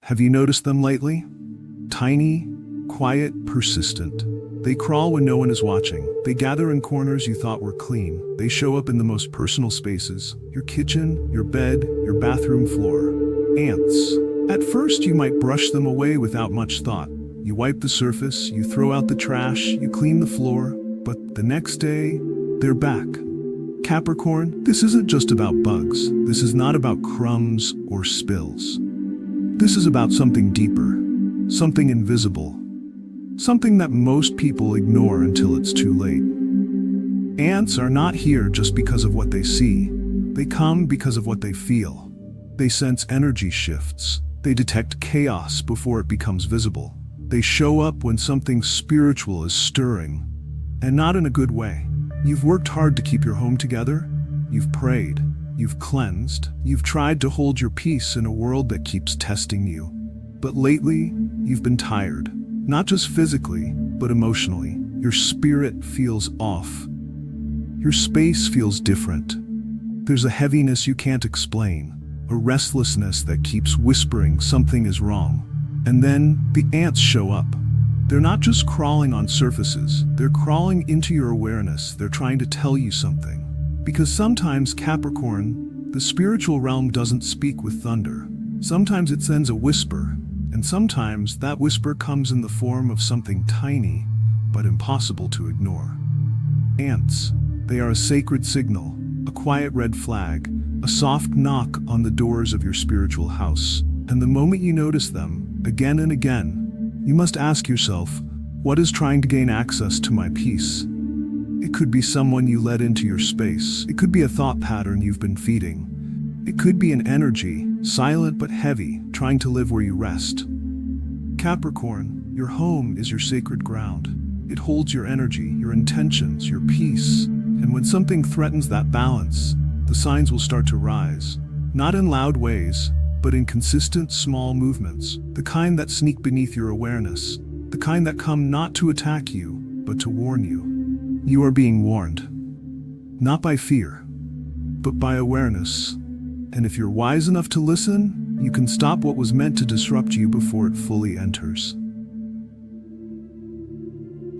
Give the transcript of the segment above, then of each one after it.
Have you noticed them lately? Tiny, quiet, persistent. They crawl when no one is watching. They gather in corners you thought were clean. They show up in the most personal spaces: your kitchen, your bed, your bathroom floor. Ants. At first, you might brush them away without much thought. You wipe the surface, you throw out the trash, you clean the floor, but the next day, they're back. Capricorn, this isn't just about bugs. This is not about crumbs or spills. This is about something deeper, something invisible, something that most people ignore until it's too late. Ants are not here just because of what they see. They come because of what they feel. They sense energy shifts. They detect chaos before it becomes visible. They show up when something spiritual is stirring, and not in a good way. You've worked hard to keep your home together. You've prayed. You've cleansed. You've tried to hold your peace in a world that keeps testing you. But lately, you've been tired. Not just physically, but emotionally. Your spirit feels off. Your space feels different. There's a heaviness you can't explain, a restlessness that keeps whispering something is wrong. And then the ants show up. They're not just crawling on surfaces, they're crawling into your awareness. They're trying to tell you something. Because sometimes, Capricorn, the spiritual realm doesn't speak with thunder. Sometimes it sends a whisper, and sometimes that whisper comes in the form of something tiny, but impossible to ignore. Ants, they are a sacred signal, a quiet red flag, a soft knock on the doors of your spiritual house. And the moment you notice them, again and again, you must ask yourself, what is trying to gain access to my peace? It could be someone you let into your space. It could be a thought pattern you've been feeding. It could be an energy, silent but heavy, trying to live where you rest. Capricorn, your home is your sacred ground. It holds your energy, your intentions, your peace. And when something threatens that balance, the signs will start to rise. Not in loud ways, but in consistent small movements, the kind that sneak beneath your awareness, the kind that come not to attack you, but to warn you. You are being warned. Not by fear, but by awareness. And if you're wise enough to listen, you can stop what was meant to disrupt you before it fully enters.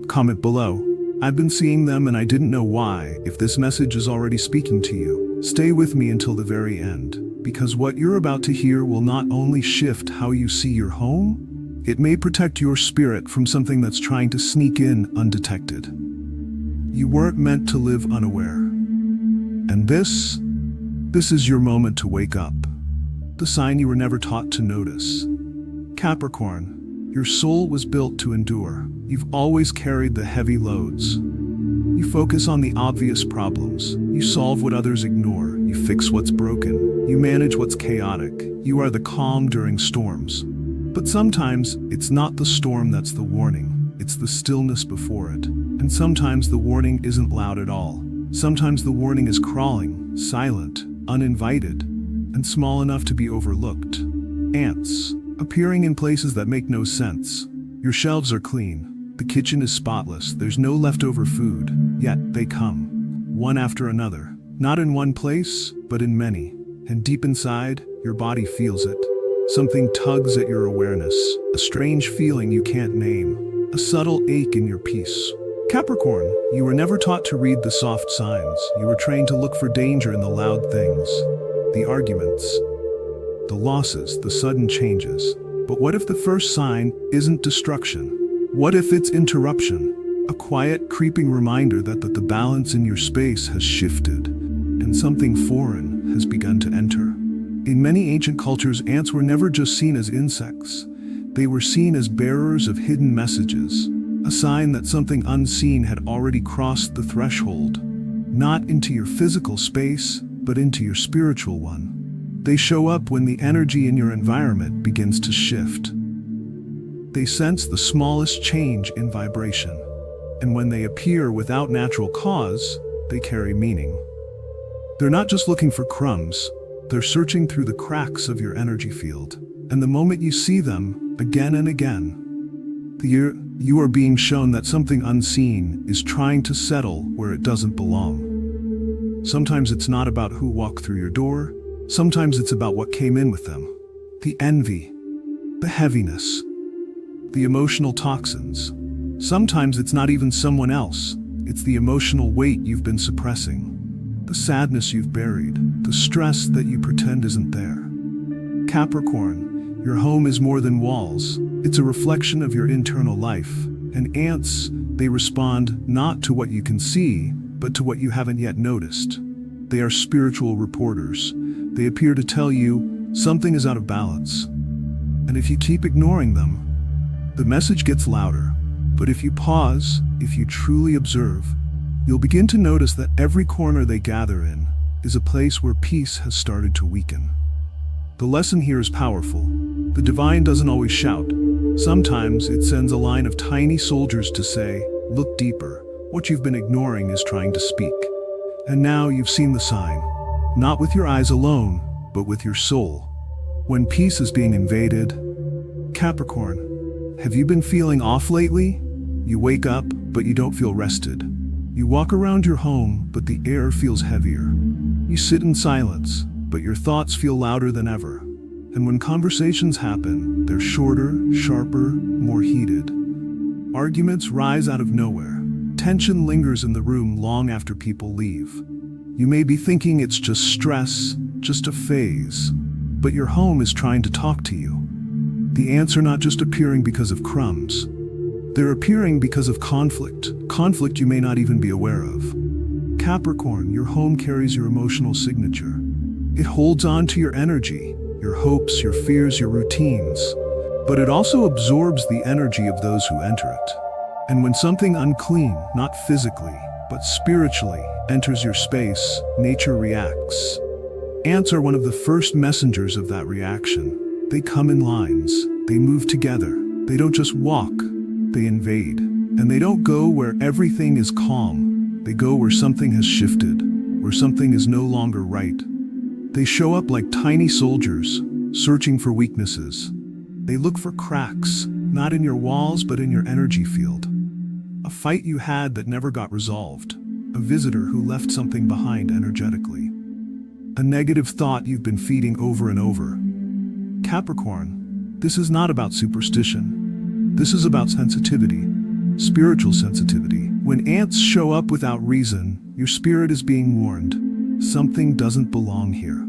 Comment below. I've been seeing them and I didn't know why. If this message is already speaking to you, stay with me until the very end. Because what you're about to hear will not only shift how you see your home, it may protect your spirit from something that's trying to sneak in undetected. You weren't meant to live unaware. And this is your moment to wake up. The sign you were never taught to notice. Capricorn, your soul was built to endure. You've always carried the heavy loads. You focus on the obvious problems. You solve what others ignore. You fix what's broken. You manage what's chaotic. You are the calm during storms. But sometimes, it's not the storm that's the warning. It's the stillness before it. And sometimes the warning isn't loud at all. Sometimes the warning is crawling, silent, uninvited, and small enough to be overlooked. Ants, appearing in places that make no sense. Your shelves are clean. The kitchen is spotless. There's no leftover food. Yet they come, one after another. Not in one place, but in many. And deep inside, your body feels it. Something tugs at your awareness. A strange feeling you can't name. A subtle ache in your peace. Capricorn, you were never taught to read the soft signs. You were trained to look for danger in the loud things. The arguments, the losses, the sudden changes. But what if the first sign isn't destruction? What if it's interruption? A quiet, creeping reminder that the balance in your space has shifted, and something foreign has begun to enter. In many ancient cultures, ants were never just seen as insects. They were seen as bearers of hidden messages, a sign that something unseen had already crossed the threshold, not into your physical space, but into your spiritual one. They show up when the energy in your environment begins to shift. They sense the smallest change in vibration, and when they appear without natural cause, they carry meaning. They're not just looking for crumbs, they're searching through the cracks of your energy field. And the moment you see them, again and again, you are being shown that something unseen is trying to settle where it doesn't belong. Sometimes it's not about who walked through your door, sometimes it's about what came in with them. The envy, The heaviness. The emotional toxins. Sometimes it's not even someone else. It's the emotional weight you've been suppressing. The sadness you've buried. The stress that you pretend isn't there. Capricorn, your home is more than walls. It's a reflection of your internal life. And ants, they respond not to what you can see, but to what you haven't yet noticed. They are spiritual reporters. They appear to tell you something is out of balance. And if you keep ignoring them, the message gets louder. But if you pause, if you truly observe, you'll begin to notice that every corner they gather in is a place where peace has started to weaken. The lesson here is powerful. The divine doesn't always shout. Sometimes it sends a line of tiny soldiers to say, look deeper. What you've been ignoring is trying to speak. And now you've seen the sign. Not with your eyes alone, but with your soul. When peace is being invaded. Capricorn, have you been feeling off lately? You wake up, but you don't feel rested. You walk around your home, but the air feels heavier. You sit in silence, but your thoughts feel louder than ever. And when conversations happen, they're shorter, sharper, more heated. Arguments rise out of nowhere. Tension lingers in the room long after people leave. You may be thinking it's just stress, just a phase, but your home is trying to talk to you. The ants are not just appearing because of crumbs. They're appearing because of conflict you may not even be aware of. Capricorn, your home carries your emotional signature. It holds on to your energy, your hopes, your fears, your routines, but it also absorbs the energy of those who enter it. And when something unclean, not physically, but spiritually, enters your space, nature reacts. Ants are one of the first messengers of that reaction. They come in lines, they move together, they don't just walk, they invade. And they don't go where everything is calm, they go where something has shifted, where something is no longer right. They show up like tiny soldiers, searching for weaknesses. They look for cracks, not in your walls but in your energy field. A fight you had that never got resolved. A visitor who left something behind energetically. A negative thought you've been feeding over and over. Capricorn, this is not about superstition. This is about sensitivity, spiritual sensitivity. When ants show up without reason, your spirit is being warned. Something doesn't belong here.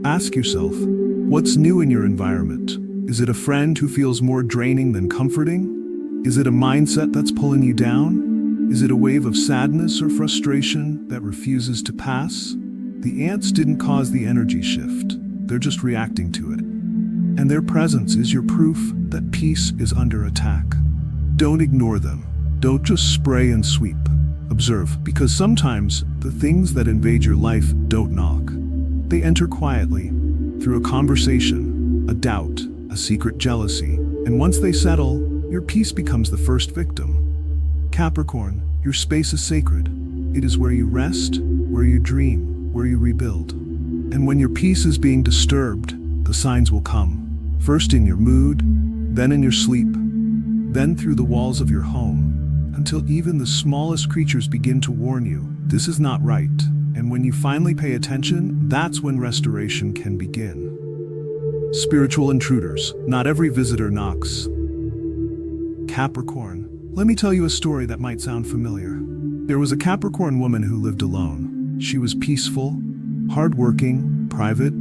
Ask yourself, what's new in your environment? Is it a friend who feels more draining than comforting? Is it a mindset that's pulling you down? Is it a wave of sadness or frustration that refuses to pass? The ants didn't cause the energy shift. They're just reacting to it. And their presence is your proof that peace is under attack. Don't ignore them. Don't just spray and sweep. Observe, because sometimes the things that invade your life don't knock. They enter quietly, through a conversation, a doubt, a secret jealousy, and once they settle, your peace becomes the first victim. Capricorn, your space is sacred. It is where you rest, where you dream, where you rebuild. And when your peace is being disturbed, the signs will come. First in your mood, then in your sleep, then through the walls of your home, until even the smallest creatures begin to warn you, this is not right. And when you finally pay attention, that's when restoration can begin. Spiritual intruders. Not every visitor knocks. Capricorn. Let me tell you a story that might sound familiar. There was a Capricorn woman who lived alone. She was peaceful, hardworking, private.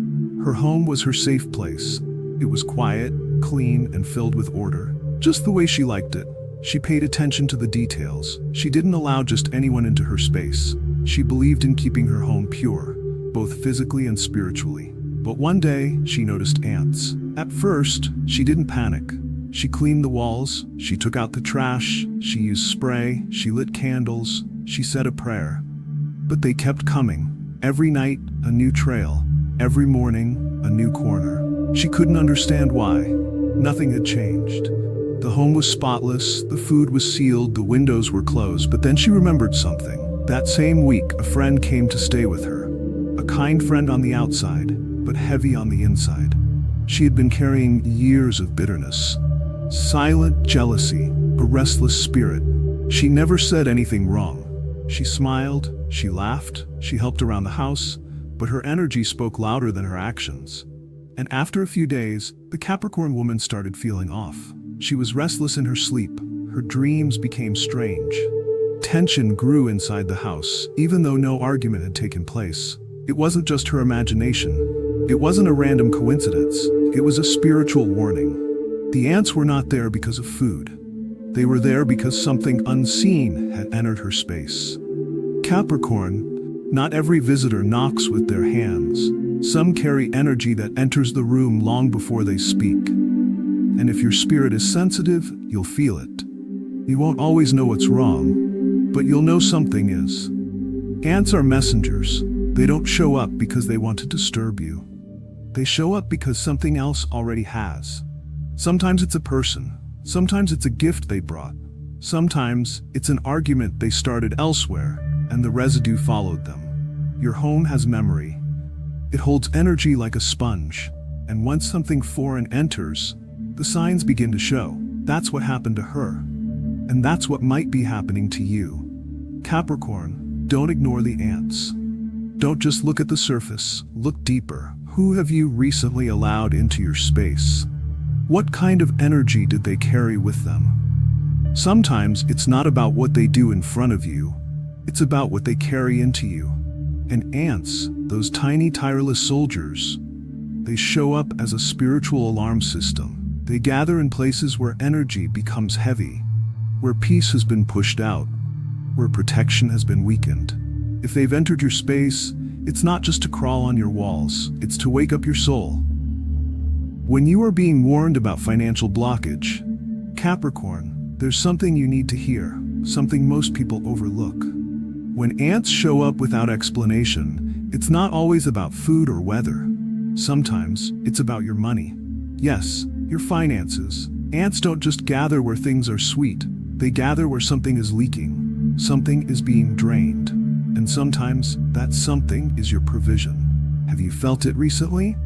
Her home was her safe place. It was quiet, clean, and filled with order, just the way she liked it. She paid attention to the details. She didn't allow just anyone into her space. She believed in keeping her home pure, both physically and spiritually. But one day, she noticed ants. At first, she didn't panic. She cleaned the walls, she took out the trash, she used spray, she lit candles, she said a prayer. But they kept coming. Every night, a new trail. Every morning, a new corner. She couldn't understand why. Nothing had changed. The home was spotless, the food was sealed, the windows were closed, but then she remembered something. That same week, a friend came to stay with her. A kind friend on the outside, but heavy on the inside. She had been carrying years of bitterness, silent jealousy, a restless spirit. She never said anything wrong. She smiled, she laughed, she helped around the house, but her energy spoke louder than her actions. And after a few days, the Capricorn woman started feeling off. She was restless in her sleep. Her dreams became strange. Tension grew inside the house, even though no argument had taken place. It wasn't just her imagination. It wasn't a random coincidence. It was a spiritual warning. The ants were not there because of food. They were there because something unseen had entered her space. Capricorn, not every visitor knocks with their hands. Some carry energy that enters the room long before they speak. And if your spirit is sensitive, you'll feel it. You won't always know what's wrong, but you'll know something is. Ants are messengers. They don't show up because they want to disturb you. They show up because something else already has. Sometimes it's a person. Sometimes it's a gift they brought. Sometimes it's an argument they started elsewhere, and the residue followed them. Your home has memory. It holds energy like a sponge, and once something foreign enters, the signs begin to show. That's what happened to her, and that's what might be happening to you. Capricorn, don't ignore the ants. Don't just look at the surface, look deeper. Who have you recently allowed into your space? What kind of energy did they carry with them? Sometimes it's not about what they do in front of you, it's about what they carry into you. And ants, those tiny tireless soldiers, they show up as a spiritual alarm system. They gather in places where energy becomes heavy, where peace has been pushed out, where protection has been weakened. If they've entered your space, it's not just to crawl on your walls, it's to wake up your soul. When you are being warned about financial blockage, Capricorn, there's something you need to hear, something most people overlook. When ants show up without explanation, it's not always about food or weather. Sometimes it's about your money. Yes, your finances. Ants don't just gather where things are sweet. They gather where something is leaking. Something is being drained. And sometimes that something is your provision. Have you felt it recently?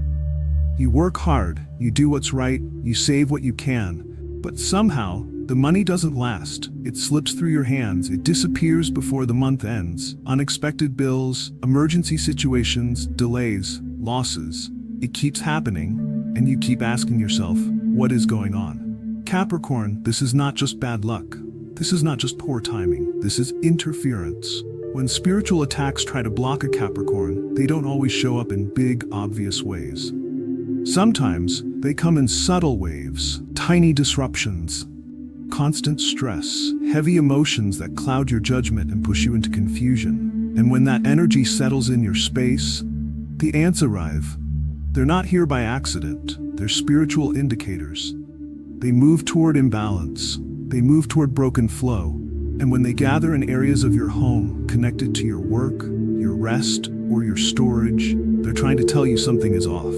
You work hard, you do what's right, you save what you can, but somehow the money doesn't last. It slips through your hands, it disappears before the month ends. Unexpected bills, emergency situations, delays, losses. It keeps happening, and you keep asking yourself, what is going on? Capricorn, this is not just bad luck. This is not just poor timing. This is interference. When spiritual attacks try to block a Capricorn, they don't always show up in big, obvious ways. Sometimes they come in subtle waves, tiny disruptions, constant stress, heavy emotions that cloud your judgment and push you into confusion. And when that energy settles in your space, the ants arrive. They're not here by accident. They're spiritual indicators. They move toward imbalance. They move toward broken flow. And when they gather in areas of your home connected to your work, your rest, or your storage, they're trying to tell you something is off.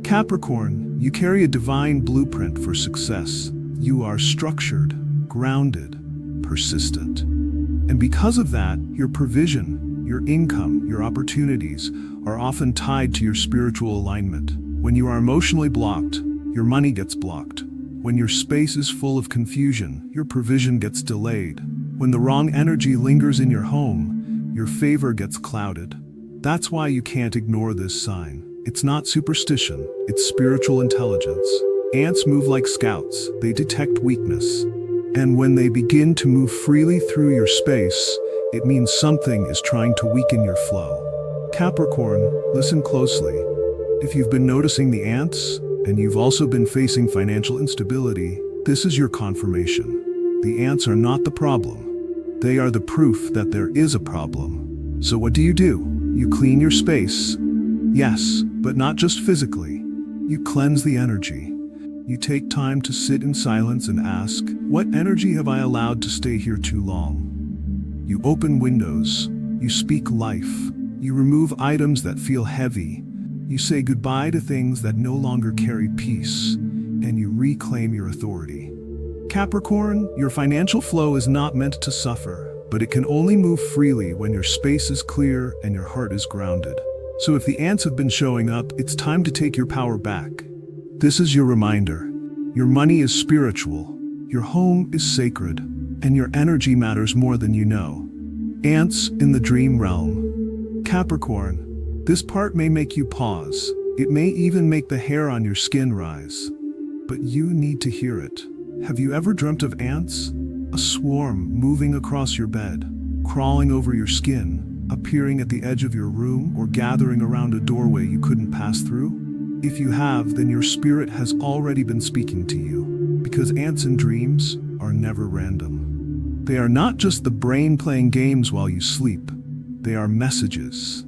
Capricorn, you carry a divine blueprint for success. You are structured, grounded, persistent. And because of that, your provision, your income, your opportunities are often tied to your spiritual alignment. When you are emotionally blocked, your money gets blocked. When your space is full of confusion, your provision gets delayed. When the wrong energy lingers in your home, your favor gets clouded. That's why you can't ignore this sign. It's not superstition, it's spiritual intelligence. Ants move like scouts, they detect weakness. And when they begin to move freely through your space, it means something is trying to weaken your flow. Capricorn, listen closely. If you've been noticing the ants, and you've also been facing financial instability, this is your confirmation. The ants are not the problem. They are the proof that there is a problem. So what do? You clean your space. Yes, but not just physically. You cleanse the energy. You take time to sit in silence and ask, what energy have I allowed to stay here too long? You open windows. You speak life. You remove items that feel heavy. You say goodbye to things that no longer carry peace, and you reclaim your authority. Capricorn, your financial flow is not meant to suffer, but it can only move freely when your space is clear and your heart is grounded. So if the ants have been showing up, it's time to take your power back. This is your reminder. Your money is spiritual, your home is sacred, and your energy matters more than you know. Ants in the dream realm. Capricorn, this part may make you pause. It may even make the hair on your skin rise. But you need to hear it. Have you ever dreamt of ants? A swarm moving across your bed, crawling over your skin, appearing at the edge of your room, or gathering around a doorway you couldn't pass through? If you have, then your spirit has already been speaking to you, because ants and dreams are never random. They are not just the brain playing games while you sleep. They are messages,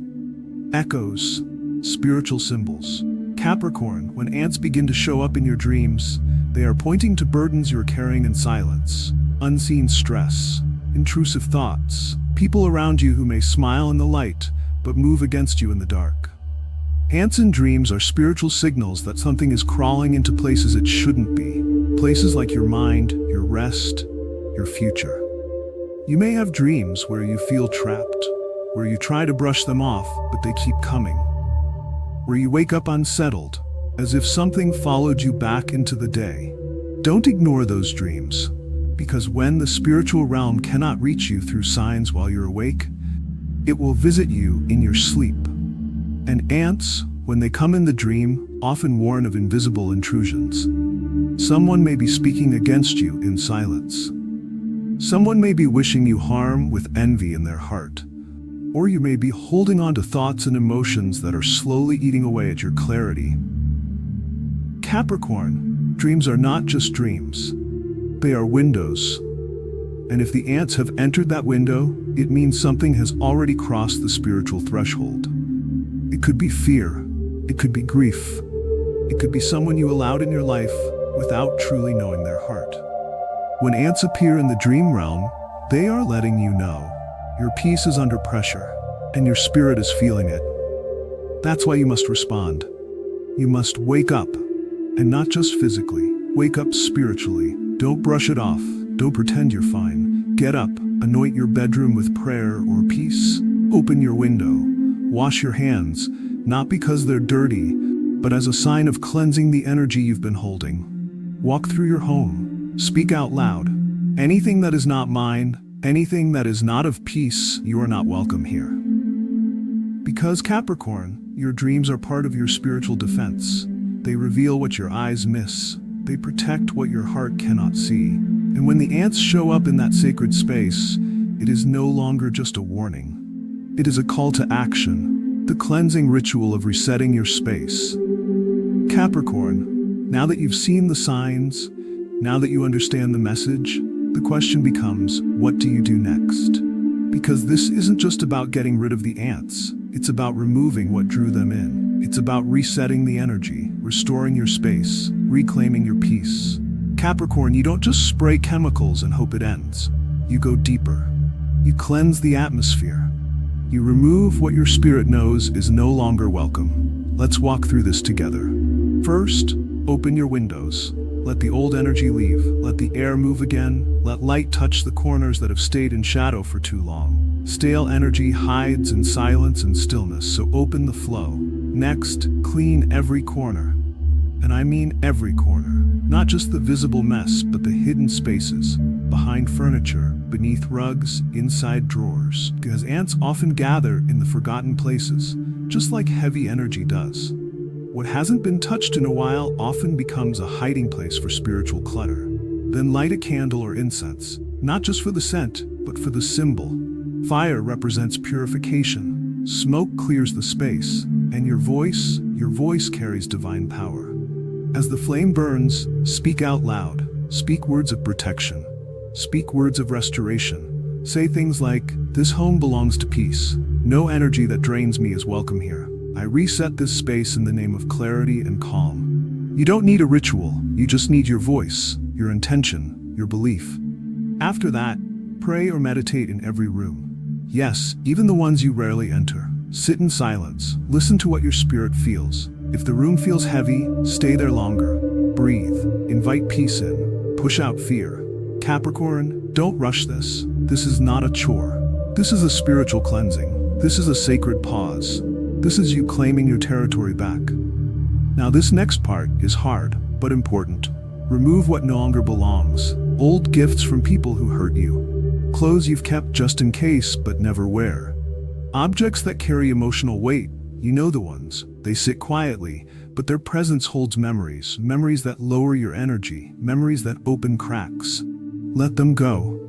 echoes, spiritual symbols. Capricorn, when ants begin to show up in your dreams, they are pointing to burdens you're carrying in silence, unseen stress, intrusive thoughts, people around you who may smile in the light, but move against you in the dark. Ants in dreams are spiritual signals that something is crawling into places it shouldn't be. Places like your mind, your rest, your future. You may have dreams where you feel trapped, where you try to brush them off, but they keep coming. Where you wake up unsettled, as if something followed you back into the day. Don't ignore those dreams, because when the spiritual realm cannot reach you through signs while you're awake, it will visit you in your sleep. And ants, when they come in the dream, often warn of invisible intrusions. Someone may be speaking against you in silence. Someone may be wishing you harm with envy in their heart. Or you may be holding on to thoughts and emotions that are slowly eating away at your clarity. Capricorn, dreams are not just dreams. They are windows. And if the ants have entered that window, it means something has already crossed the spiritual threshold. It could be fear. It could be grief. It could be someone you allowed in your life without truly knowing their heart. When ants appear in the dream realm, they are letting you know your peace is under pressure, and your spirit is feeling it. That's why you must respond. You must wake up, and not just physically. Wake up spiritually. Don't brush it off. Don't pretend you're fine. Get up, anoint your bedroom with prayer or peace. Open your window. Wash your hands, not because they're dirty, but as a sign of cleansing the energy you've been holding. Walk through your home. Speak out loud. Anything that is not mine, anything that is not of peace, you are not welcome here. Because Capricorn, your dreams are part of your spiritual defense. They reveal what your eyes miss. They protect what your heart cannot see. And when the ants show up in that sacred space, it is no longer just a warning. It is a call to action, the cleansing ritual of resetting your space. Capricorn, now that you've seen the signs, now that you understand the message, the question becomes, what do you do next? Because this isn't just about getting rid of the ants. It's about removing what drew them in. It's about resetting the energy, restoring your space, reclaiming your peace. Capricorn, you don't just spray chemicals and hope it ends. You go deeper. You cleanse the atmosphere. You remove what your spirit knows is no longer welcome. Let's walk through this together. First, open your windows. Let the old energy leave. Let the air move again. Let light touch the corners that have stayed in shadow for too long. Stale energy hides in silence and stillness, so open the flow. Next, clean every corner. And I mean every corner. Not just the visible mess, but the hidden spaces. Behind furniture, beneath rugs, inside drawers. Because ants often gather in the forgotten places, just like heavy energy does. What hasn't been touched in a while often becomes a hiding place for spiritual clutter. Then light a candle or incense, not just for the scent, but for the symbol. Fire represents purification. Smoke clears the space. And your voice carries divine power. As the flame burns, speak out loud. Speak words of protection. Speak words of restoration. Say things like, "This home belongs to peace. No energy that drains me is welcome here. I reset this space in the name of clarity and calm." You don't need a ritual, you just need your voice, your intention, your belief. After that, pray or meditate in every room. Yes, even the ones you rarely enter. Sit in silence, listen to what your spirit feels. If the room feels heavy, stay there longer. Breathe, invite peace in, push out fear. Capricorn, don't rush this. This is not a chore. This is a spiritual cleansing. This is a sacred pause. This is you claiming your territory back. Now this next part is hard, but important. Remove what no longer belongs. Old gifts from people who hurt you. Clothes you've kept just in case but never wear. Objects that carry emotional weight, You know the ones. They sit quietly, but their presence holds memories, memories that lower your energy, memories that open cracks. Let them go.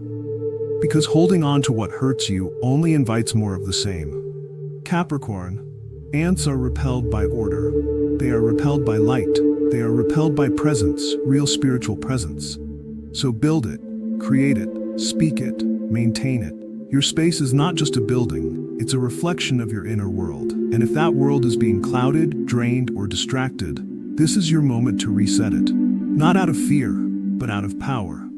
Because holding on to what hurts you only invites more of the same. Capricorn, ants are repelled by order. They are repelled by light. They are repelled by presence, real spiritual presence. So build it, create it, speak it, maintain it. Your space is not just a building, it's a reflection of your inner world. And if that world is being clouded, drained, or distracted, this is your moment to reset it. Not out of fear, but out of power.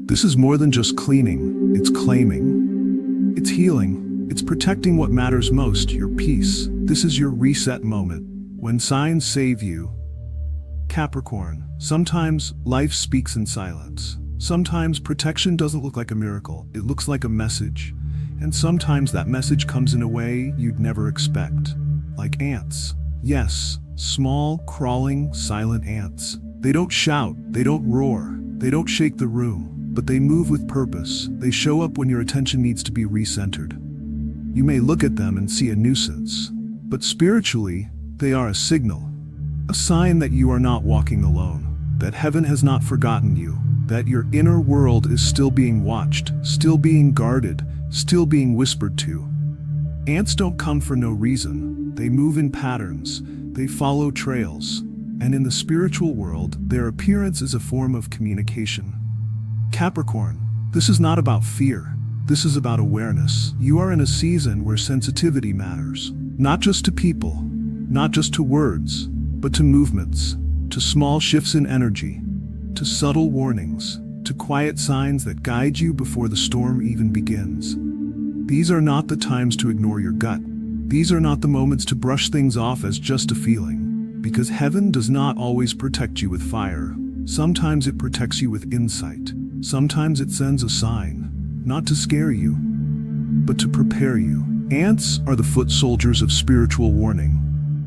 This is more than just cleaning, it's claiming. It's healing, it's protecting what matters most, your peace. This is your reset moment. When signs save you. Capricorn, sometimes life speaks in silence. Sometimes protection doesn't look like a miracle, it looks like a message. And sometimes that message comes in a way you'd never expect. Like ants. Yes, small, crawling, silent ants. They don't shout, they don't roar, they don't shake the room, but they move with purpose. They show up when your attention needs to be recentered. You may look at them and see a nuisance, but spiritually, they are a signal. A sign that you are not walking alone, that heaven has not forgotten you, that your inner world is still being watched, still being guarded, still being whispered to. Ants don't come for no reason. They move in patterns. They follow trails. And in the spiritual world, their appearance is a form of communication. Capricorn, this is not about fear. This is about awareness. You are in a season where sensitivity matters. Not just to people, not just to words, but to movements, to small shifts in energy, to subtle warnings, to quiet signs that guide you before the storm even begins. These are not the times to ignore your gut. These are not the moments to brush things off as just a feeling, because heaven does not always protect you with fire. Sometimes it protects you with insight. Sometimes it sends a sign, not to scare you, but to prepare you. Ants are the foot soldiers of spiritual warning.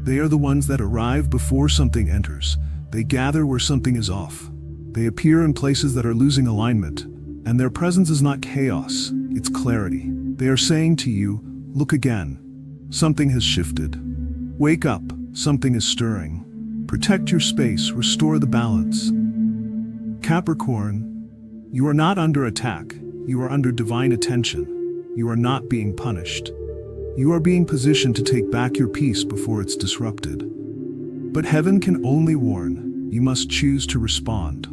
They are the ones that arrive before something enters. They gather where something is off. They appear in places that are losing alignment, and their presence is not chaos, it's clarity. They are saying to you, look again. Something has shifted. Wake up, something is stirring. Protect your space, restore the balance. Capricorn, you are not under attack. You are under divine attention. You are not being punished. You are being positioned to take back your peace before it's disrupted. But heaven can only warn. You must choose to respond.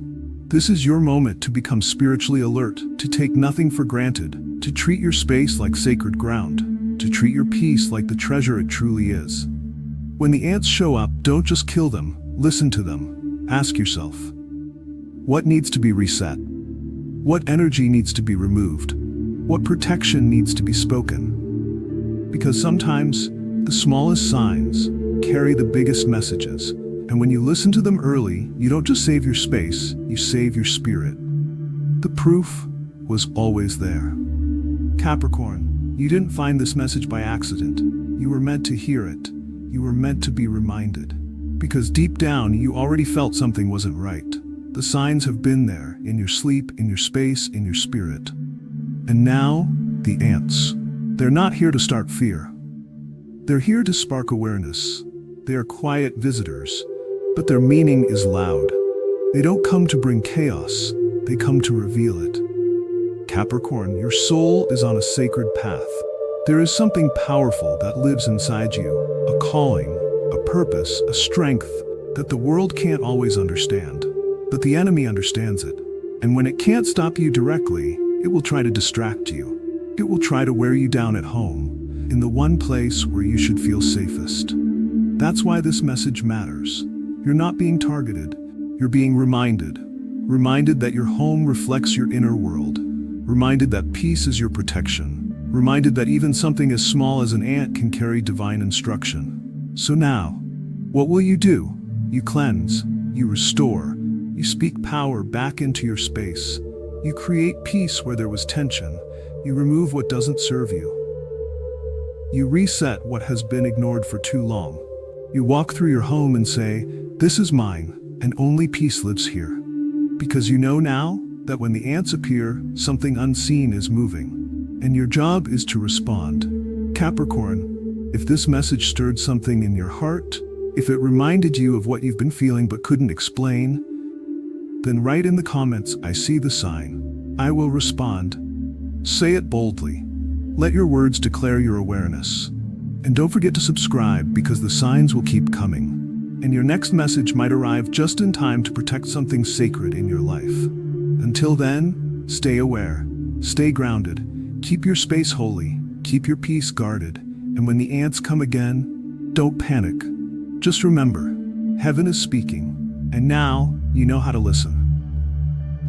This is your moment to become spiritually alert, to take nothing for granted, to treat your space like sacred ground, to treat your peace like the treasure it truly is. When the ants show up, don't just kill them, listen to them. Ask yourself, what needs to be reset? What energy needs to be removed? What protection needs to be spoken? Because sometimes, the smallest signs carry the biggest messages. And when you listen to them early, you don't just save your space, you save your spirit. The proof was always there. Capricorn, you didn't find this message by accident. You were meant to hear it. You were meant to be reminded. Because deep down, you already felt something wasn't right. The signs have been there, in your sleep, in your space, in your spirit. And now, the ants. They're not here to start fear. They're here to spark awareness. They are quiet visitors, but their meaning is loud. They don't come to bring chaos, they come to reveal it. Capricorn, your soul is on a sacred path. There is something powerful that lives inside you, a calling, a purpose, a strength that the world can't always understand. But the enemy understands it. And when it can't stop you directly, it will try to distract you. It will try to wear you down at home, in the one place where you should feel safest. That's why this message matters. You're not being targeted, you're being reminded. Reminded that your home reflects your inner world. Reminded that peace is your protection. Reminded that even something as small as an ant can carry divine instruction. So now, what will you do? You cleanse, you restore, you speak power back into your space. You create peace where there was tension. You remove what doesn't serve you. You reset what has been ignored for too long. You walk through your home and say, this is mine, and only peace lives here. Because you know now that when the ants appear, something unseen is moving. And your job is to respond. Capricorn, If this message stirred something in your heart, if it reminded you of what you've been feeling but couldn't explain, then write in the comments, "I see the sign. I will respond." Say it boldly. Let your words declare your awareness. And don't forget to subscribe, because the signs will keep coming. And your next message might arrive just in time to protect something sacred in your life. Until then, stay aware, stay grounded, keep your space holy, keep your peace guarded, and when the ants come again, don't panic. Just remember, heaven is speaking, and now you know how to listen.